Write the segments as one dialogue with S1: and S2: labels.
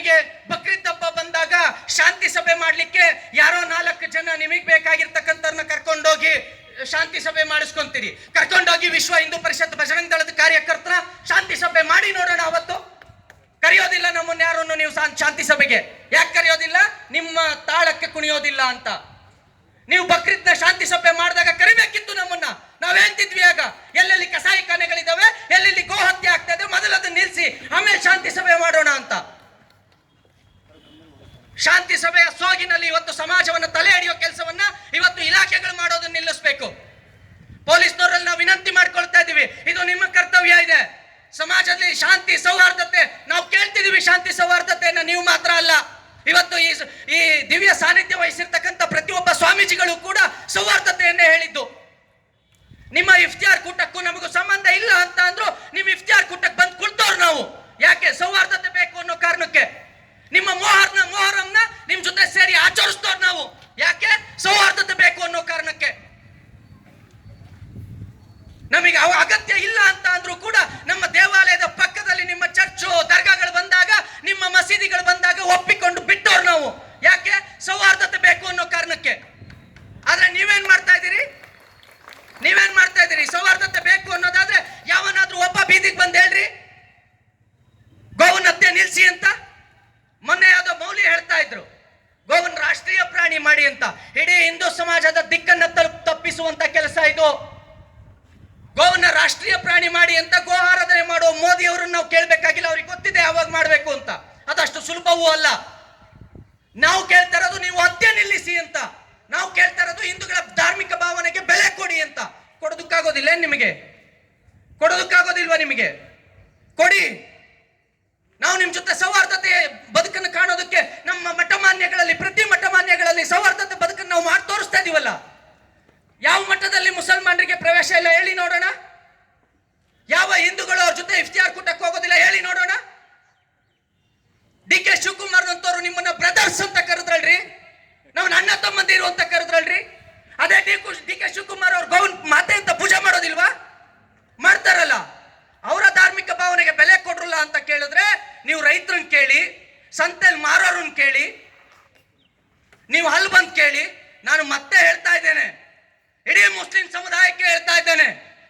S1: ನಿಮಗೆ ಬಕ್ರೀದ್ ಹಬ್ಬ ಬಂದಾಗ ಶಾಂತಿ ಸಭೆ ಮಾಡ್ಲಿಕ್ಕೆ ಯಾರೋ 4 ಜನ ನಿಮಗೆ ಬೇಕಾಗಿರ್ತಕ್ಕಂಥವ್ರನ್ನ ಕರ್ಕೊಂಡೋಗಿ ಶಾಂತಿ ಸಭೆ ಮಾಡಿಸ್ಕೊಂತೀರಿ. ಕರ್ಕೊಂಡೋಗಿ ವಿಶ್ವ ಹಿಂದೂ ಪರಿಷತ್ ಬಜರಂಗ ದಳದ ಕಾರ್ಯಕರ್ತರ ಶಾಂತಿ ಸಭೆ ಮಾಡಿ ನೋಡೋಣ. ಅವತ್ತು ಕರೆಯೋದಿಲ್ಲ ನಮ್ಮನ್ನ ಯಾರನ್ನು ನೀವು ಶಾಂತಿ ಸಭೆಗೆ. ಯಾಕೆ ಕರೆಯೋದಿಲ್ಲ? ನಿಮ್ಮ ತಾಳಕ್ಕೆ ಕುಣಿಯೋದಿಲ್ಲ ಅಂತ. ನೀವು ಬಕ್ರೀದ್ನ ಶಾಂತಿ ಸಭೆ ಮಾಡಿದಾಗ ಕರಿಬೇಕಿತ್ತು ನಮ್ಮನ್ನ. ನಾವ್ ಹೇಳ್ತಿದ್ವಿ ಆಗ, ಎಲ್ಲೆಲ್ಲಿ ಕಸಾಯಿಖಾನೆಗಳಿದಾವೆ, ಎಲ್ಲೆಲ್ಲಿ ಗೋ ಹತ್ಯೆ ಆಗ್ತಾ ಇದೆ, ಮೊದಲು ಅದನ್ನ ನಿಲ್ಲಿಸಿ ಆಮೇಲೆ ಶಾಂತಿ ಸಭೆ ಮಾಡೋಣ ಅಂತ. ಶಾಂತಿ ಸಭೆಯ ಸೋಗಿನಲ್ಲಿ ಇವತ್ತು ಸಮಾಜವನ್ನು ತಲೆ ಹಿಡಿಯೋ ಕೆಲಸವನ್ನ ಇವತ್ತು ಇಲಾಖೆಗಳು ಮಾಡೋದನ್ನ ನಿಲ್ಲಿಸಬೇಕು. ಪೊಲೀಸ್ನವರಲ್ಲಿ ನಾವು ವಿನಂತಿ ಮಾಡ್ಕೊಳ್ತಾ ಇದ್ದೀವಿ, ಇದು ನಿಮ್ಮ ಕರ್ತವ್ಯ ಇದೆ. ಸಮಾಜದಲ್ಲಿ ಶಾಂತಿ ಸೌಹಾರ್ದತೆ ನಾವು ಕೇಳ್ತಿದೀವಿ. ಶಾಂತಿ ಸೌಹಾರ್ದತೆಯನ್ನ ನೀವು ಮಾತ್ರ ಅಲ್ಲ, ಇವತ್ತು ಈ ದಿವ್ಯ ಸಾನ್ನಿಧ್ಯ ವಹಿಸಿರ್ತಕ್ಕಂಥ ಪ್ರತಿಯೊಬ್ಬ ಸ್ವಾಮೀಜಿಗಳು ಕೂಡ ಸೌಹಾರ್ದತೆಯನ್ನೇ ಹೇಳಿದ್ದು. ನಿಮ್ಮ ಇಫ್ತಿಯಾರ್ ಕೂಟಕ್ಕೂ ನಮಗೂ ಸಂಬಂಧ ಇಲ್ಲ ಅಂತ ಅಂದ್ರು ನಿಮ್ಮ ಇಫ್ತಿಯಾರ್ ಕೂಟಕ್ಕೆ ಬಂದು ಕುಳ್ತವ್ರು ನಾವು. ಯಾಕೆ? ಸೌಹಾರ್ದತೆ ಬೇಕು ಅನ್ನೋ ಕಾರಣಕ್ಕೆ. ನಿಮ್ಮ ಮೊಹರಂನ ನಿಮ್ ಜೊತೆ ಸೇರಿ ಆಚರಿಸ್ತವ್ರು ನಾವು. ಯಾಕೆ? ಸೌಹಾರ್ದತೆ ಬೇಕು ಅನ್ನೋ ಕಾರಣಕ್ಕೆ. ನಮಗೆ ಅಗತ್ಯ ಇಲ್ಲ ಅಂತ ಅಂದ್ರೂ ಕೂಡ ನಮ್ಮ ದೇವಾಲಯದ ಪಕ್ಕದಲ್ಲಿ ನಿಮ್ಮ ಚರ್ಚು ದರ್ಗಾಗಳು ಬಂದಾಗ, ನಿಮ್ಮ ಮಸೀದಿಗಳು ಬಂದಾಗ ಒಪ್ಪಿಕೊಂಡು ಬಿಟ್ಟವ್ರು ನಾವು. ಯಾಕೆ? ಸೌಹಾರ್ದತೆ ಬೇಕು ಅನ್ನೋ ಕಾರಣಕ್ಕೆ. ಆದ್ರೆ ನೀವೇನ್ ಮಾಡ್ತಾ ಇದ್ದೀರಿ? ಸೌಹಾರ್ದತೆ ಬೇಕು ಅನ್ನೋದಾದ್ರೆ ಯಾವನಾದ್ರೂ ಒಬ್ಬ ಬೀದಿಗೆ ಬಂದು ಹೇಳ್ರಿ ಗೋವನ್ನ ಹತ್ಯೆ ನಿಲ್ಸಿ ಅಂತ. ಮೊನ್ನೆ ಯಾವ್ದೋ ಮೌಲ್ಯ ಹೇಳ್ತಾ ಇದ್ರು ಗೋವನ್ನ ರಾಷ್ಟ್ರೀಯ ಪ್ರಾಣಿ ಮಾಡಿ ಅಂತ. ಇಡೀ ಹಿಂದೂ ಸಮಾಜದ ದಿಕ್ಕನ್ನ ತಪ್ಪಿಸುವಂತ ಕೆಲಸ ಇದು. ಗೋವನ್ನ ರಾಷ್ಟ್ರೀಯ ಪ್ರಾಣಿ ಮಾಡಿ ಅಂತ ಗೋ ಆರಾಧನೆ ಮಾಡುವ ಮೋದಿ ಅವರನ್ನು ನಾವು ಕೇಳಬೇಕಾಗಿಲ್ಲ. ಅವ್ರಿಗೆ ಗೊತ್ತಿದೆ ಯಾವಾಗ ಮಾಡಬೇಕು ಅಂತ. ಅದಷ್ಟು ಸುಲಭವೂ ಅಲ್ಲ. ನಾವು ಕೇಳ್ತಾ ಇರೋದು ನೀವು ಹತ್ಯೆ ನಿಲ್ಲಿಸಿ ಅಂತ. ನಾವು ಕೇಳ್ತಾ ಇರೋದು ಹಿಂದೂಗಳ ಧಾರ್ಮಿಕ ಭಾವನೆಗೆ ಬೆಲೆ ಕೊಡಿ ಅಂತ. ಕೊಡೋದಕ್ಕಾಗೋದಿಲ್ಲ ನಿಮಗೆ? ಕೊಡೋದಕ್ಕಾಗೋದಿಲ್ವಾ ನಿಮಗೆ? ಕೊಡಿ. ನಾವು ನಿಮ್ ಜೊತೆ ಸೌಹಾರ್ದತೆ ಬದುಕನ್ನು ಕಾಣೋದಕ್ಕೆ ನಮ್ಮ ಮಠಮಾನ್ಯಗಳಲ್ಲಿ, ಪ್ರತಿ ಮಠಮಾನ್ಯಗಳಲ್ಲಿ ಸೌಹಾರ್ದತೆ ಬದುಕನ್ನು ನಾವು ಮಾಡಿ ತೋರಿಸ್ತಾ ಇದೀವಲ್ಲ. ಯಾವ ಮಠದಲ್ಲಿ ಮುಸಲ್ಮಾನರಿಗೆ ಪ್ರವೇಶ ಇಲ್ಲ ಹೇಳಿ ನೋಡೋಣ? ಯಾವ ಹಿಂದೂಗಳು ಅವ್ರ ಜೊತೆ ಇಫ್ತಿಯಾರ್ ಕೂಟಕ್ಕೆ ಹೋಗೋದಿಲ್ಲ ಹೇಳಿ ನೋಡೋಣ? ಡಿ ಕೆ ಶಿವಕುಮಾರ್ ಅಂತವ್ರು ನಿಮ್ಮನ್ನ ಬ್ರದರ್ಸ್ ಅಂತ ಕರೆದ್ರಲ್ರಿ, ನಾವು ಅಣ್ಣ ತಮ್ಮಂದಿರು ಅಂತ ಕರೆದ್ರಲ್ರಿ. ಅದೇ ಡಿ ಕೆ ಶಿವಕುಮಾರ್ ಅವ್ರ ಗೌನ್ ಮಾತೆ ಅಂತ ಪೂಜೆ ಮಾಡೋದಿಲ್ವಾ? ಮಾಡ್ತಾರಲ್ಲ. ಅವರ ಧಾರ್ಮಿಕ ಭಾವನೆಗೆ ಬೆಲೆ ಕೊಡ್ರಲ್ಲ ಅಂತ ಕೇಳಿದ್ರೆ ನೀವು ರೈತರನ್ನ ಕೇಳಿ, ಸಂತೆಯಲ್ಲಿ ಮಾರೋರನ್ನ ಕೇಳಿ, ನೀವು ಅಲ್ಲಿ ಬಂದು ಕೇಳಿ. ನಾನು ಮತ್ತೆ ಹೇಳ್ತಾ ಇದ್ದೇನೆ, ಇಡೀ ಮುಸ್ಲಿಂ ಸಮುದಾಯಕ್ಕೆ ಹೇಳ್ತಾ ಇದ್ದೇನೆ,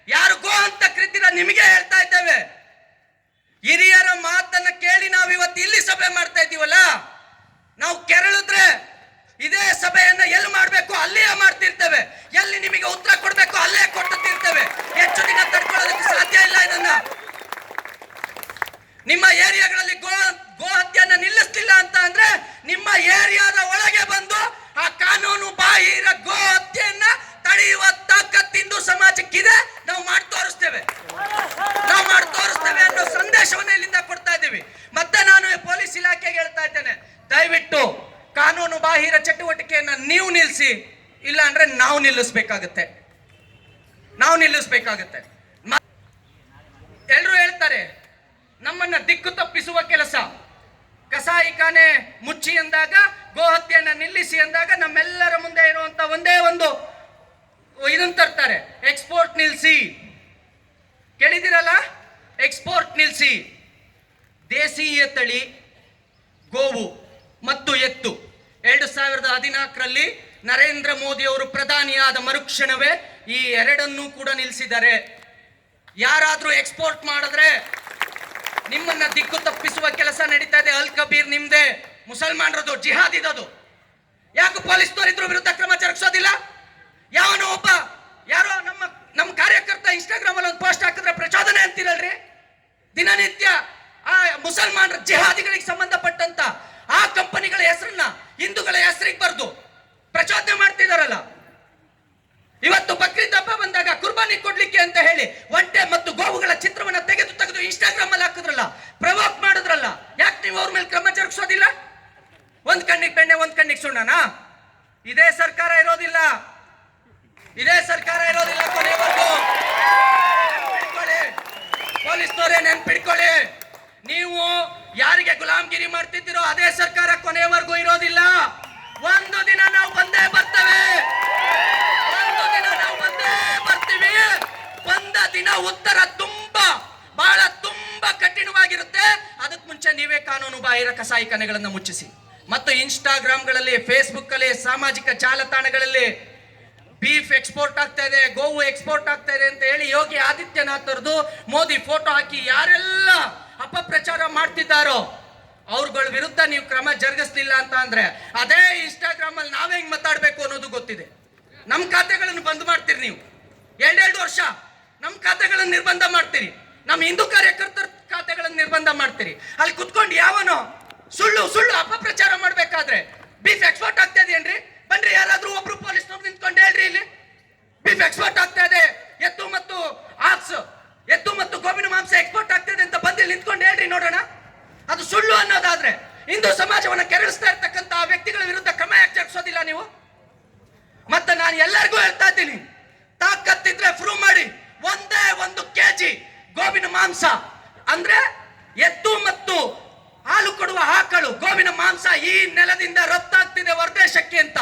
S1: ಯಾರು ಗೋ ಅಂತ ಕರೀತೀರ ನಿಮಗೆ ಹೇಳ್ತಾ ಇದ್ದೇವೆ. ಹಿರಿಯರ ಮಾತನ್ನ ಕೇಳಿ ನಾವು ಇವತ್ತು ಇಲ್ಲಿ ಸಭೆ ಮಾಡ್ತಾ ಇದ್ದೀವಲ್ಲ. ನಾವು ಕೆರಳಿದ್ರೆ ಇದೇ ಸಭೆಯನ್ನ ಎಲ್ಲಿ ಮಾಡ್ಬೇಕು ಅಲ್ಲಿಯೇ ಮಾಡ್ತಿರ್ತೇವೆ. ಎಲ್ಲಿ ನಿಮಗೆ ಉತ್ತರ ಕೊಡ್ಬೇಕು ಅಲ್ಲೇ ಕೊಟ್ಟಿರ್ತೇವೆ. ಹೆಚ್ಚು ದಿನ ತಡ್ಕೊಳ್ಳೋದಕ್ಕೆ ಸಾಧ್ಯ ಇಲ್ಲ. ಇದನ್ನ ನಿಮ್ಮ ಏರಿಯಾಗಳಲ್ಲಿ ಗೋ ಹತ್ಯೆಯನ್ನ ನಿಲ್ಲಿಸ್ತಿಲ್ಲ ಅಂತ ಅಂದ್ರೆ ನಿಮ್ಮ ಏರಿಯಾದ ಒಳಗೆ ಬಂದು ಆ ಕಾನೂನು ಬಾಹಿರ ಗೋ ಹತ್ಯೆಯನ್ನ ತಡೆಯುವ ತಾಕತ್ತು ಹಿಂದೂ ಸಮಾಜಕ್ಕಿದೆ. ನಾವು ಮಾಡಿ ತೋರಿಸ್ತೇವೆ ಅನ್ನೋ ಸಂದೇಶವನ್ನ ಇಲ್ಲಿಂದ ಕೊಡ್ತಾ ಇದ್ದೀವಿ. ಮತ್ತೆ ನಾನು ಪೊಲೀಸ್ ಇಲಾಖೆಗೆ ಹೇಳ್ತಾ ಇದ್ದೇನೆ, ದಯವಿಟ್ಟು ಕಾನೂನು ಬಾಹಿರ ಚಟುವಟಿಕೆಯನ್ನ ನೀವು ನಿಲ್ಲಿಸಿ. ಇಲ್ಲ ಅಂದ್ರೆ ನಾವು ನಿಲ್ಲಿಸಬೇಕಾಗತ್ತೆ. ಎಲ್ರು ಹೇಳ್ತಾರೆ ನಮ್ಮನ್ನ ದಿಕ್ಕು ತಪ್ಪಿಸುವ ಕೆಲಸ. ಕಸಾಯಿಖಾನೆ ಮುಚ್ಚಿ ಎಂದಾಗ, ಗೋಹತ್ಯೆಯನ್ನ ನಿಲ್ಲಿಸಿ ಎಂದಾಗ ನಮ್ಮೆಲ್ಲರ ಮುಂದೆ ಇರುವಂತ ಒಂದೇ ಒಂದು ಇದನ್ನ ತರ್ತಾರೆ, ಎಕ್ಸ್ಪೋರ್ಟ್ ನಿಲ್ಲಿಸಿ. ಕೇಳಿದಿರಲ್ಲ? ಎಕ್ಸ್ಪೋರ್ಟ್ ನಿಲ್ಲಿಸಿ. ದೇಶೀಯ ತಳಿ ಗೋವು ಮತ್ತು ಎತ್ತು 2014ರಲ್ಲಿ ನರೇಂದ್ರ ಮೋದಿ ಅವರು ಪ್ರಧಾನಿಯಾದ ಮರುಕ್ಷಣವೇ ಈ ಎರಡನ್ನೂ ಕೂಡ ನಿಲ್ಲಿಸಿದ್ದಾರೆ. ಯಾರಾದ್ರೂ ಎಕ್ಸ್ಪೋರ್ಟ್ ಮಾಡಿದ್ರೆ ನಿಮ್ಮನ್ನ ದಿಕ್ಕು ತಪ್ಪಿಸುವ ಕೆಲಸ ನಡೀತಾ ಇದೆ. ಅಲ್ ಕಬೀರ್ ನಿಮ್ದೆ, ಮುಸಲ್ಮಾನರದು, ಜಿಹಾದಿದದು. ಯಾಕೆ ಪೊಲೀಸ್ನವರು ಇದ್ರ ವಿರುದ್ಧ ಕ್ರಮ ಜರುಗಿಸೋದಿಲ್ಲ? ಯಾವನೋ ಒಬ್ಬ ಯಾರೋ ನಮ್ಮ ಕಾರ್ಯಕರ್ತ ಇನ್ಸ್ಟಾಗ್ರಾಮ್ ಅಲ್ಲಿ ಒಂದು ಪೋಸ್ಟ್ ಹಾಕಿದ್ರೆ ಪ್ರಚೋದನೆ ಅಂತಿರಲ್ರಿ. ದಿನನಿತ್ಯ ಆ ಮುಸಲ್ಮಾನರ ಜಿಹಾದಿಗಳಿಗೆ ಸಂಬಂಧಪಟ್ಟಂತ ಆ ಕಂಪನಿಗಳ ಹೆಸರನ್ನ ಹಿಂದೂಗಳ ಹೆಸರಿಗೆ ಬರೆದು ಪ್ರಚೋದನೆ ಮಾಡ್ತಿದಾರಲ್ಲ. ಇವತ್ತು ಬಕ್ರೀದ್ ಹಬ್ಬ ಬಂದಾಗ ಕುರ್ಬಾನಿ ಕೊಡ್ಲಿಕ್ಕೆ ಅಂತ ಹೇಳಿ ಒಂಟೆ ಮತ್ತು ಗೋವುಗಳ ಚಿತ್ರವನ್ನ ತೆಗೆದು ಇನ್ಸ್ಟಾಗ್ರಾಮ್ ಅಲ್ಲಿ ಹಾಕಿದ್ರಲ್ಲ, ಪ್ರವೋಕ್ ಮಾಡಿದ್ರಲ್ಲ. ಯಾಕೆ ನೀವು ಅವ್ರ ಮೇಲೆ ಕ್ರಮ ಜರುಗಿಸೋದಿಲ್ಲ? ಒಂದ್ ಕಣ್ಣಿಗೆ ಬೆಣ್ಣೆ ಒಂದ್ ಕಣ್ಣಿಗೆ ಸುಣ್ಣನಾ? ಇದೇ ಸರ್ಕಾರ ಇರೋದಿಲ್ಲ. ಕೊನೆವರೆಗೂ ಪೊಲೀಸ್ನವರೇ ನೆನ್ಪಿಡ್ಕೊಳ್ಳಿ. ನೀವು ಯಾರಿಗೆ ಗುಲಾಮ್ಗಿರಿ ಮಾಡ್ತಿದ್ದೀರೋ ಅದೇ ಸರ್ಕಾರ ಕೊನೆಯವರೆಗೂ ಇರೋದಿಲ್ಲ. ಒಂದು ದಿನ ನಾವು ಬಂದೇ ಬರ್ತೇವೆ. ಬಂದ ದಿನ ಉತ್ತರ ಬಹಳ ತುಂಬಾ ತುಂಬಾ ಕಠಿಣವಾಗಿರುತ್ತೆ. ಅದಕ್ಕೆ ಮುಂಚೆ ನೀವೇ ಕಾನೂನು ಬಾಹಿರ ಕಸಾಯಿಖಾನೆಗಳನ್ನ ಮುಚ್ಚಿಸಿ. ಮತ್ತು ಇನ್ಸ್ಟಾಗ್ರಾಮ್ಗಳಲ್ಲಿ, ಫೇಸ್ಬುಕ್ ಅಲ್ಲಿ, ಸಾಮಾಜಿಕ ಜಾಲತಾಣಗಳಲ್ಲಿ ಬೀಫ್ ಎಕ್ಸ್ಪೋರ್ಟ್ ಆಗ್ತಾ ಇದೆ, ಗೋವು ಎಕ್ಸ್ಪೋರ್ಟ್ ಆಗ್ತಾ ಇದೆ ಅಂತ ಹೇಳಿ ಯೋಗಿ ಆದಿತ್ಯನಾಥ್ ಅವ್ರದ್ದು ಮೋದಿ ಫೋಟೋ ಹಾಕಿ ಯಾರೆಲ್ಲ ಅಪಪ್ರಚಾರ ಮಾಡ್ತಿದ್ದಾರೋ ಅವ್ರಗಳ ವಿರುದ್ಧ ನೀವು ಕ್ರಮ ಜರುಗಿಸ್ಲಿಲ್ಲ ಅಂತ ಅಂದ್ರೆ ಅದೇ ಇನ್ಸ್ಟಾಗ್ರಾಮ್ ಅಲ್ಲಿ ನಾವೇ ಹೆಂಗ್ ಮಾತಾಡ್ಬೇಕು ಅನ್ನೋದು ಗೊತ್ತಿದೆ. ನಮ್ ಖಾತೆಗಳನ್ನು ಬಂದ್ ಮಾಡ್ತೀರಿ ನೀವು. 2 ವರ್ಷ ನಮ್ ಖಾತೆಗಳನ್ನು ನಿರ್ಬಂಧ ಮಾಡ್ತೀರಿ. ನಮ್ಮ ಹಿಂದೂ ಕಾರ್ಯಕರ್ತರ ಖಾತೆಗಳನ್ನು ನಿರ್ಬಂಧ ಮಾಡ್ತೀರಿ. ಅಲ್ಲಿ ಕುತ್ಕೊಂಡು ಯಾವನೋ ಸುಳ್ಳು ಸುಳ್ಳು ಅಪಪ್ರಚಾರ ಮಾಡ್ಬೇಕಾದ್ರೆ ಬೀಫ್ ಎಕ್ಸ್ಪೋರ್ಟ್ ಆಗ್ತಾ ಇದೆಯೇನ್ರಿ? ಬನ್ರಿ, ಯಾರಾದ್ರೂ ಒಬ್ರು ಪೊಲೀಸ್ನವ್ರು ನಿಂತ್ಕೊಂಡು ಹೇಳ್ರಿ, ಇಲ್ಲಿ ಬೀಫ್ ಎಕ್ಸ್ಪೋರ್ಟ್ ಆಗ್ತಾ ಇದೆ, ಎತ್ತು ಮತ್ತು ಗೋವಿನ ಮಾಂಸ ಎಕ್ಸ್ಪೋರ್ಟ್ ಆಗ್ತಾ ಇದೆ ಅಂತ ಬಂದು ನಿಂತ್ಕೊಂಡು ಹೇಳ್ರಿ ನೋಡೋಣ. ಅದು ಸುಳ್ಳು ಅನ್ನೋದಾದ್ರೆ ಹಿಂದೂ ಸಮಾಜವನ್ನ ಕೆರಳಿಸ್ತಾ ಇರ್ತಕ್ಕಂಥ ವ್ಯಕ್ತಿಗಳ ವಿರುದ್ಧ ಕ್ರಮ ಯಾಕೆ ಜರುಗಿಸೋದಿಲ್ಲ ನೀವು? ಮತ್ತೆ ನಾನು ಎಲ್ಲರಿಗೂ ಹೇಳ್ತಾ ಇದ್ದೀನಿ, ತಾಕತ್ತಿದ್ರೆ ಪ್ರೂವ್ ಮಾಡಿ. 1 kg ಗೋವಿನ ಮಾಂಸ ಅಂದ್ರೆ ಎತ್ತು ಮತ್ತು ಹಾಲು ಕೊಡುವ ಆಕಳು ಗೋವಿನ ಮಾಂಸ ಈ ನೆಲದಿಂದ ರಫ್ತಾಗ್ತಿದೆ ಹೊರದೇಶಕ್ಕೆ ಅಂತ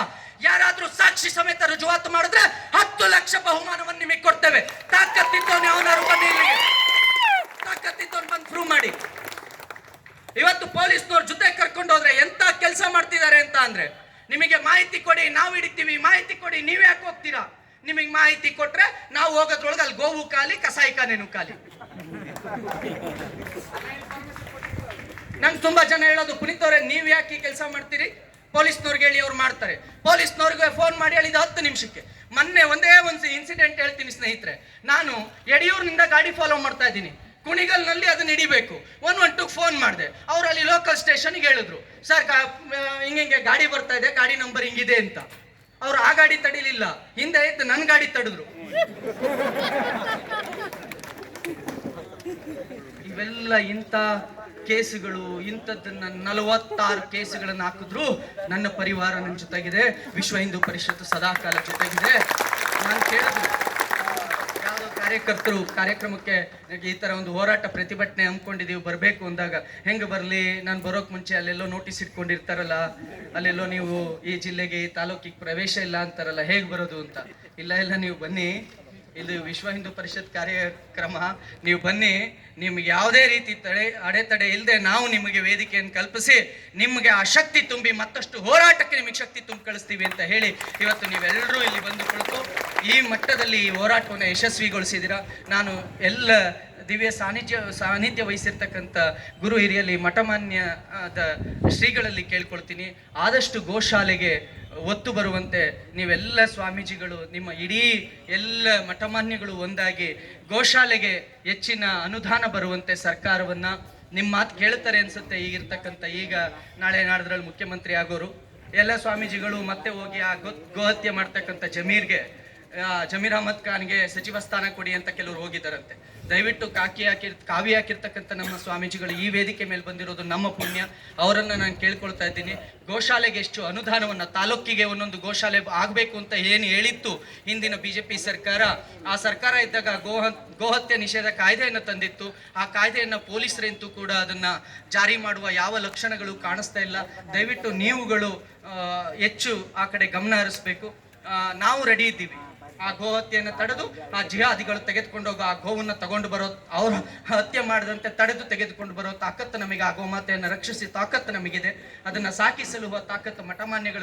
S1: ಯಾರಾದ್ರೂ ಸಾಕ್ಷಿ ಸಮೇತ ರುಜುವಾತು ಮಾಡಿದ್ರೆ 10 ಲಕ್ಷ ಬಹುಮಾನವನ್ನು ನಿಮಗೆ ಕೊಡ್ತೇವೆ. ತಾಕತ್ತಿದ್ದವನು ಅವನಾರು ಬನ್ನಿ, ಇಲ್ಲಿಗೆ ತಾಕತ್ತಿದ್ದವನು ಬಂದು ಪ್ರೂವ್ ಮಾಡಿ. ಇವತ್ತು ಪೊಲೀಸ್ನವ್ರ ಜೊತೆ ಕರ್ಕೊಂಡು ಹೋದ್ರೆ ಎಂತ ಕೆಲಸ ಮಾಡ್ತಿದ್ದಾರೆ ಅಂತ ಅಂದ್ರೆ, ನಿಮಗೆ ಮಾಹಿತಿ ಕೊಡಿ, ನಾವು ಹಿಡಿತೀವಿ, ಮಾಹಿತಿ ಕೊಡಿ, ನೀವ್ ಯಾಕೆ ಹೋಗ್ತೀರಾ? ನಿಮಗೆ ಮಾಹಿತಿ ಕೊಟ್ರೆ ನಾವು ಹೋಗೋದ್ರೊಳಗೆ ಅಲ್ಲಿ ಗೋವು ಖಾಲಿ, ಕಸಾಯಿಖಾನೆನೂ ಖಾಲಿ. ನಂಗೆ ತುಂಬಾ ಜನ ಹೇಳೋದು, ಪುನೀತ್ ಅವರೇ ನೀವ್ ಯಾಕೆ ಈ ಕೆಲಸ ಮಾಡ್ತೀರಿ? ಪೊಲೀಸ್ನವ್ರಿಗೆ ಹೇಳಿ ಅವ್ರು ಮಾಡ್ತಾರೆ. ಪೊಲೀಸ್ನವ್ರಿಗೆ ಫೋನ್ ಮಾಡಿ ಹೇಳಿದ 10 ನಿಮಿಷಕ್ಕೆ. ಮೊನ್ನೆ ಒಂದೇ ಒಂದು ಇನ್ಸಿಡೆಂಟ್ ಹೇಳ್ತೀನಿ ಸ್ನೇಹಿತರೆ. ನಾನು ಯಡಿಯೂರಿನಿಂದ ಗಾಡಿ ಫಾಲೋ ಮಾಡ್ತಾ ಇದ್ದೀನಿ, ಕುಣಿಗಲ್ನಲ್ಲಿ ಅದನ್ನ ಹಿಡಿಬೇಕು. 112 ಫೋನ್ ಮಾಡಿದೆ. ಅವ್ರು ಅಲ್ಲಿ ಲೋಕಲ್ ಸ್ಟೇಷನ್ಗೆ ಹೇಳಿದ್ರು, ಸರ್ ಹಿಂಗೆ ಗಾಡಿ ಬರ್ತಾ ಇದೆ, ಗಾಡಿ ನಂಬರ್ ಹಿಂಗಿದೆ ಅಂತ. ಅವ್ರು ಆ ಗಾಡಿ ತಡಿಲಿಲ್ಲ, ಹಿಂದೆ ಇತ್ತು ನನ್ನ ಗಾಡಿ ತಡಿದ್ರು. ಇವೆಲ್ಲ ಇಂಥ ಕೇಸುಗಳು, ಇಂಥದ್ದನ್ನ 46 ಕೇಸುಗಳನ್ನು ಹಾಕಿದ್ರು ನನ್ನ ಪರಿವಾರ ನನ್ನ ಜೊತೆಗಿದೆ, ವಿಶ್ವ ಹಿಂದೂ ಪರಿಷತ್ ಸದಾಕಾಲ ಜೊತೆಗಿದೆ. ನಾನು ಕೇಳಿದ್ರು, ಯಾವುದೋ ಕಾರ್ಯಕರ್ತರು ಕಾರ್ಯಕ್ರಮಕ್ಕೆ ಈ ತರ ಒಂದು ಹೋರಾಟ ಪ್ರತಿಭಟನೆ ಹಮ್ಮಿಕೊಂಡಿದೀವಿ, ಬರಬೇಕು ಅಂದಾಗ ಹೆಂಗೆ ಬರಲಿ? ನಾನು ಬರೋಕ್ ಮುಂಚೆ ಅಲ್ಲೆಲ್ಲೋ ನೋಟಿಸ್ ಇಟ್ಕೊಂಡಿರ್ತಾರಲ್ಲ, ಅಲ್ಲೆಲ್ಲೋ ನೀವು ಈ ಜಿಲ್ಲೆಗೆ ಈ ತಾಲೂಕಿಗೆ ಪ್ರವೇಶ ಇಲ್ಲ ಅಂತಾರಲ್ಲ, ಹೇಗೆ ಬರೋದು ಅಂತ. ಇಲ್ಲ ನೀವು ಬನ್ನಿ, ಇದು ವಿಶ್ವ ಹಿಂದೂ ಪರಿಷತ್ ಕಾರ್ಯಕ್ರಮ, ನೀವು ಬನ್ನಿ, ನಿಮ್ಗೆ ಯಾವುದೇ ರೀತಿ ಅಡೆತಡೆ ಇಲ್ಲದೆ ನಾವು ನಿಮಗೆ ವೇದಿಕೆಯನ್ನು ಕಲ್ಪಿಸಿ ನಿಮಗೆ ಆ ಶಕ್ತಿ ತುಂಬಿ ಮತ್ತಷ್ಟು ಹೋರಾಟಕ್ಕೆ ನಿಮಗೆ ಶಕ್ತಿ ತುಂಬಿ ಕಳಿಸ್ತೀವಿ ಅಂತ ಹೇಳಿ ಇವತ್ತು ನೀವೆಲ್ಲರೂ ಇಲ್ಲಿ ಬಂದು ಕುಳಿತು ಈ ಮಟ್ಟದಲ್ಲಿ ಈ ಹೋರಾಟವನ್ನು ಯಶಸ್ವಿಗೊಳಿಸಿದ್ದೀರಾ. ನಾನು ಎಲ್ಲ ದಿವ್ಯ ಸಾನ್ನಿಧ್ಯ ವಹಿಸಿರ್ತಕ್ಕಂಥ ಗುರು ಹಿರಿಯಲ್ಲಿ ಮಠಮಾನ್ಯದ ಶ್ರೀಗಳಲ್ಲಿ ಕೇಳ್ಕೊಳ್ತೀನಿ, ಆದಷ್ಟು ಗೋಶಾಲೆಗೆ ಒತ್ತು ಬರುವಂತೆ ನೀವೆಲ್ಲ ಸ್ವಾಮೀಜಿಗಳು, ನಿಮ್ಮ ಇಡೀ ಎಲ್ಲ ಮಠಮಾನ್ಯಗಳು ಒಂದಾಗಿ ಗೋಶಾಲೆಗೆ ಹೆಚ್ಚಿನ ಅನುದಾನ ಬರುವಂತೆ ಸರ್ಕಾರವನ್ನ ನಿಮ್ಮ ಮಾತು ಕೇಳ್ತಾರೆ ಅನ್ಸುತ್ತೆ. ಈಗಿರ್ತಕ್ಕಂಥ ಈಗ ನಾಳೆ ನಾಡ್ದ್ರಲ್ಲಿ ಮುಖ್ಯಮಂತ್ರಿ ಆಗೋರು ಎಲ್ಲ ಸ್ವಾಮೀಜಿಗಳು ಮತ್ತೆ ಹೋಗಿ ಆ ಗೋಹತ್ಯೆ ಮಾಡ್ತಕ್ಕಂಥ ಜಮೀರ್ ಅಹಮದ್ ಖಾನ್ಗೆ ಸಚಿವ ಸ್ಥಾನ ಕೊಡಿ ಅಂತ ಕೆಲವರು ಹೋಗಿದ್ದಾರಂತೆ. ದಯವಿಟ್ಟು ಕಾವಿ ಹಾಕಿರ್ತಕ್ಕಂಥ ನಮ್ಮ ಸ್ವಾಮೀಜಿಗಳು ಈ ವೇದಿಕೆ ಮೇಲೆ ಬಂದಿರೋದು ನಮ್ಮ ಪುಣ್ಯ. ಅವರನ್ನು ನಾನು ಕೇಳ್ಕೊಳ್ತಾ ಇದ್ದೀನಿ, ಗೋಶಾಲೆಗೆ ಎಷ್ಟು ಅನುದಾನವನ್ನ, ತಾಲೂಕಿಗೆ ಒಂದೊಂದು ಗೋಶಾಲೆ ಆಗಬೇಕು ಅಂತ ಏನು ಹೇಳಿತ್ತು ಹಿಂದಿನ ಬಿಜೆಪಿ ಸರ್ಕಾರ, ಆ ಸರ್ಕಾರ ಇದ್ದಾಗ ಗೋಹತ್ಯೆ ನಿಷೇಧ ಕಾಯ್ದೆಯನ್ನು ತಂದಿತ್ತು. ಆ ಕಾಯ್ದೆಯನ್ನು ಪೊಲೀಸರಂತೂ ಕೂಡ ಅದನ್ನ ಜಾರಿ ಮಾಡುವ ಯಾವ ಲಕ್ಷಣಗಳು ಕಾಣಿಸ್ತಾ ಇಲ್ಲ. ದಯವಿಟ್ಟು ನೀವುಗಳು ಹೆಚ್ಚು ಆ ಕಡೆ ಗಮನ ಹರಿಸ್ಬೇಕು. ನಾವು ರೆಡಿ ಇದ್ದೀವಿ. ಆ ಗೋಹತ್ಯೆಯನ್ನು ತಡೆದು ಆ ಜಿಹಾದಿಗಳು ತೆಗೆದುಕೊಂಡು ಹೋಗೋ ಆ ಗೋವನ್ನು ತಗೊಂಡು ಬರೋ, ಅವರು ಹತ್ಯೆ ಮಾಡದಂತೆ ತಡೆದು ತೆಗೆದುಕೊಂಡು ಬರೋ ತಾಕತ್ತು ನಮಗೆ, ಆ ಗೋಮಾತೆಯನ್ನು ರಕ್ಷಿಸಿ ತಾಕತ್ತು ನಮಗಿದೆ. ಅದನ್ನ ಸಾಕಿ ಸಲುವ ತಾಕತ್ತು ಮಠಮಾನ್ಯಗಳು